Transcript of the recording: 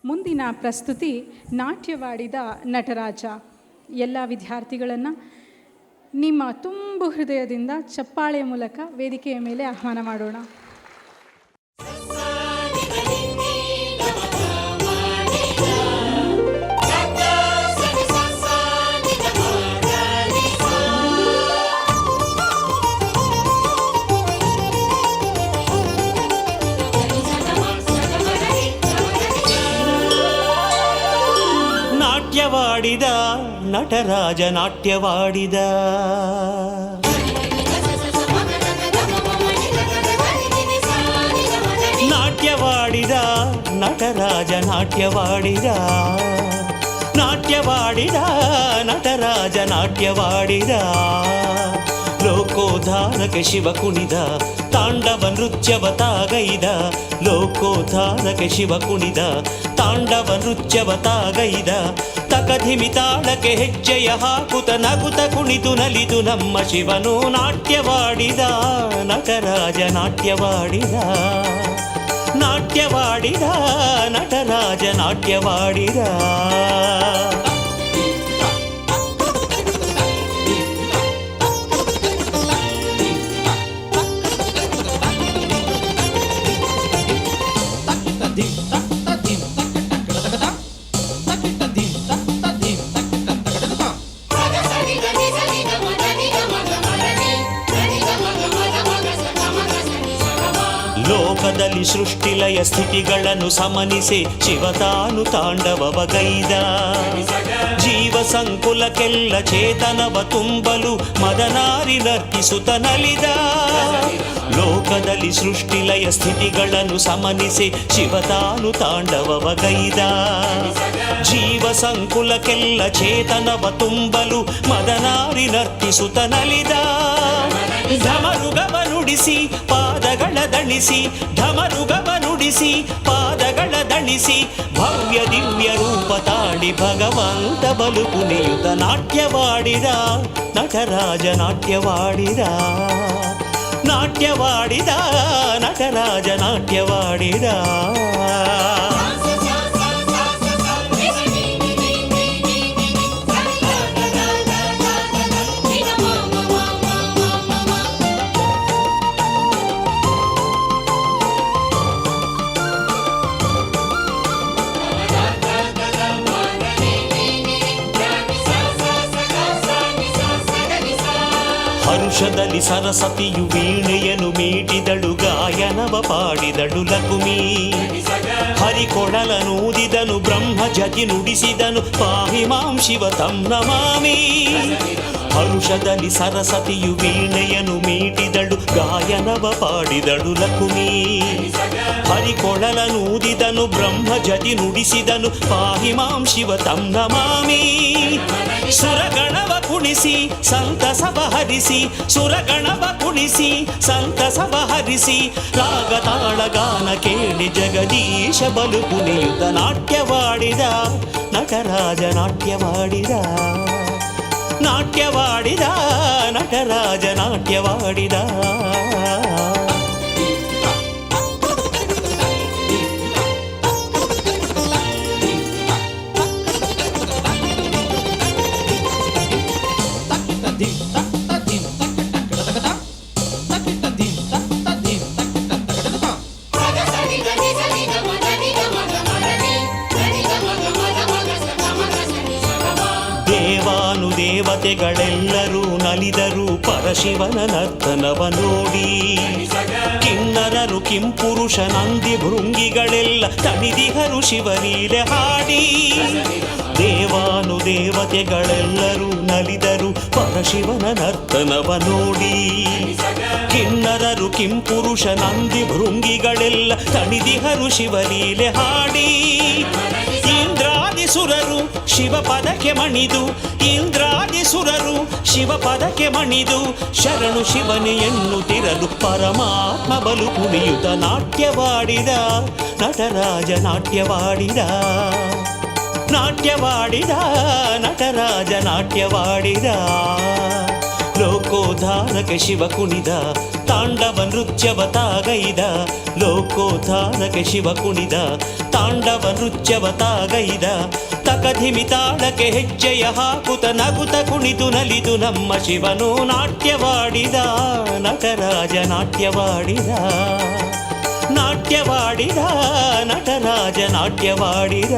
ಮುಂದಿನ ಪ್ರಸ್ತುತಿ ನಾಟ್ಯವಾಡಿದ ನಟರಾಜ. ಎಲ್ಲ ವಿದ್ಯಾರ್ಥಿಗಳನ್ನು ನಿಮ್ಮ ತುಂಬು ಹೃದಯದಿಂದ ಚಪ್ಪಾಳೆ ಮೂಲಕ ವೇದಿಕೆಯ ಮೇಲೆ ಆಹ್ವಾನ ಮಾಡೋಣ. ನಾಟ್ಯವಾಡಿದ ನಟರಾಜ ನಾಟ್ಯವಾಡಿದ. ನಾಟ್ಯವಾಡಿದ ನಟರಾಜ ನಾಟ್ಯವಾಡಿದ. ನಾಟ್ಯವಾಡಿದ ನಟರಾಜ ನಾಟ್ಯವಾಡಿದ. ಲೋಕೋದ್ಧಾರಕ ಶಿವ ಕುಣಿದ ತಾಂಡವ ನೃತ್ಯವ ತಾಗೈದ. ಲೋಕೋದ್ಧಾರಕ ಶಿವ ಕುಣಿದ ತಾಂಡವ ನೃತ್ಯವ ತಾಗೈದ. ತಕಧಿಮಿ ತಾಳಕ್ಕೆ ಹೆಜ್ಜೆಯ ಹಾಕುತ ನಗುತ ಕುಣಿದು ನಲಿದು ನಮ್ಮ ಶಿವನು ನಾಟ್ಯವಾಡಿದ ನಟರಾಜ ನಾಟ್ಯವಾಡಿದ. ನಾಟ್ಯವಾಡಿದ ನಟರಾಜ ನಾಟ್ಯವಾಡಿದ. ಲೋಕದಲ್ಲಿ ಸೃಷ್ಟಿಲಯ ಸ್ಥಿತಿಗಳನ್ನು ಸಮನಿಸಿ ಶಿವತಾನು ತಾಂಡವಗೈದ. ಜೀವ ಸಂಕುಲಕ್ಕೆಲ್ಲ ಚೇತನವ ತುಂಬಲು ಮದನಾರಿ ನರ್ತಿಸುತ್ತ ನಲಿದ. ಲೋಕದಲ್ಲಿ ಸೃಷ್ಟಿಲಯ ಸ್ಥಿತಿಗಳನ್ನು ಸಮನಿಸಿ ಶಿವತಾನು ತಾಂಡವಗೈದ. ಜೀವ ಸಂಕುಲಕ್ಕೆಲ್ಲ ಚೇತನವ ತುಂಬಲು ಮದನಾರಿ ನರ್ತಿಸುತ್ತ ನಲಿದ. ಢಮರುಗವ ನುಡಿಸಿ ಪಾದಗಳ ದಣಿಸಿ, ಢಮರುಗವ ನುಡಿಸಿ ಪಾದಗಳ ದಣಿಸಿ, ಭವ್ಯ ದಿವ್ಯ ರೂಪ ತಾಳಿ ಭಗವಂತ ಬಲು ಕುಣಿಯುತ ನಾಟ್ಯವಾಡಿದ ನಟರಾಜ ನಾಟ್ಯವಾಡಿದ. ನಾಟ್ಯವಾಡಿದ ನಟರಾಜ ನಾಟ್ಯವಾಡಿದ. ಹರುಷದಲ್ಲಿ ಸರಸ್ವತಿಯು ವೀಣೆಯನ್ನು ಮೀಟಿದಳು, ಗಾಯನವ ಪಾಡಿದಳು ಲಕುಮಿ. ಹರಿಕೊಡಲನೂದಿದನು ಬ್ರಹ್ಮ ಜತಿ ನುಡಿಸಿದನು, ಪಾಹಿ ಮಾಂ ಶಿವ ತಂ ನಮಾಮಿ. ಹರುಷದಲ್ಲಿ ಸರಸ್ವತಿಯು ವೀಣೆಯನ್ನು ಮೀಟಿದಳು, ಗಾಯನವ ಪಾಡಿದಳು ಲಕುಮಿ. ಹರಿಕೊಡಲನೂದಿದನು ಬ್ರಹ್ಮ ಜತಿ ನುಡಿಸಿದನು, ಪಾಹಿ ಮಾಂ ಶಿವ ತಂ ನಮಾಮಿ. ಸುರಗಣವ ಕುಣಿಸಿ ಸಂತಸವ ಹರಿಸಿ, ಸುರಗಣವ ಕುಣಿಸಿ ಸಂತಸವ ಹರಿಸಿ, ರಾಗ ತಾಳ ಗಾನ ಕೇಳಿ ಜಗದೀಶ ಬಲು ಕುಣಿಯುತ ನಾಟ್ಯವಾಡಿದ ನಟರಾಜ ನಾಟ್ಯವಾಡಿದ. ನಾಟ್ಯವಾಡಿದ ನಟರಾಜ ನಾಟ್ಯವಾಡಿದ. ದೇವತೆಗಳೆಲ್ಲರೂ ನಲಿದರು ಪರಶಿವನ ನರ್ತನವ ನೋಡಿ. ಕಿನ್ನರರು ಕಿಂಪುರುಷ ನಂದಿ ಭೃಂಗಿಗಳೆಲ್ಲ ತಣಿದಿಹರು ಶಿವಲೀಲೆ ಹಾಡಿ. ದೇವಾನುದೇವತೆಗಳೆಲ್ಲರೂ ನಲಿದರು ಪರಶಿವನ ನರ್ತನವ ನೋಡಿ. ಕಿನ್ನರರು ಕಿಂಪುರುಷ ನಂದಿ ಭೃಂಗಿಗಳೆಲ್ಲ ತಣಿದಿಹರು ಶಿವಲೀಲೆ ಹಾಡಿ. ಇಂದ್ರಾದಿಸುರರು ಶಿವ ಪದಕ್ಕೆ ಮಣಿದು, ಇಂದ್ರಾದಿಸುರರು ಶಿವ ಪದಕ್ಕೆ ಮಣಿದು, ಶರಣು ಶಿವನೇ ಎನ್ನುತ್ತಿರಲು ಪರಮಾತ್ಮ ಬಲು ಕುಣಿಯುತ ನಾಟ್ಯವಾಡಿದ ನಟರಾಜ ನಾಟ್ಯವಾಡಿದ. ನಾಟ್ಯವಾಡಿದ ನಟರಾಜ ನಾಟ್ಯವಾಡಿದ. ಲೋಕ ಲೋಕೋದ್ಧಾರಕ್ಕೆ ಶಿವ ಕುಣಿದ ತಾಂಡವ ನೃತ್ಯವ ತಾಗೈದ ಲೋಕೋದ್ಧಾರಕ್ಕೆ ಶಿವ ಕುಣಿದ ತಾಂಡವ ನೃತ್ಯವ ತಾಗೈದ ತಕಧಿಮಿ ತಾಳಕ್ಕೆ ಹೆಜ್ಜೆಯ ಹಾಕುತ್ತ ನಗುತ ಕುಣಿದು ನಲಿದು ನಮ್ಮ ಶಿವನು ನಾಟ್ಯವಾಡಿದ ನಟರಾಜ ನಾಟ್ಯವಾಡಿದ ನಾಟ್ಯವಾಡಿದ ನಟರಾಜ ನಾಟ್ಯವಾಡಿದ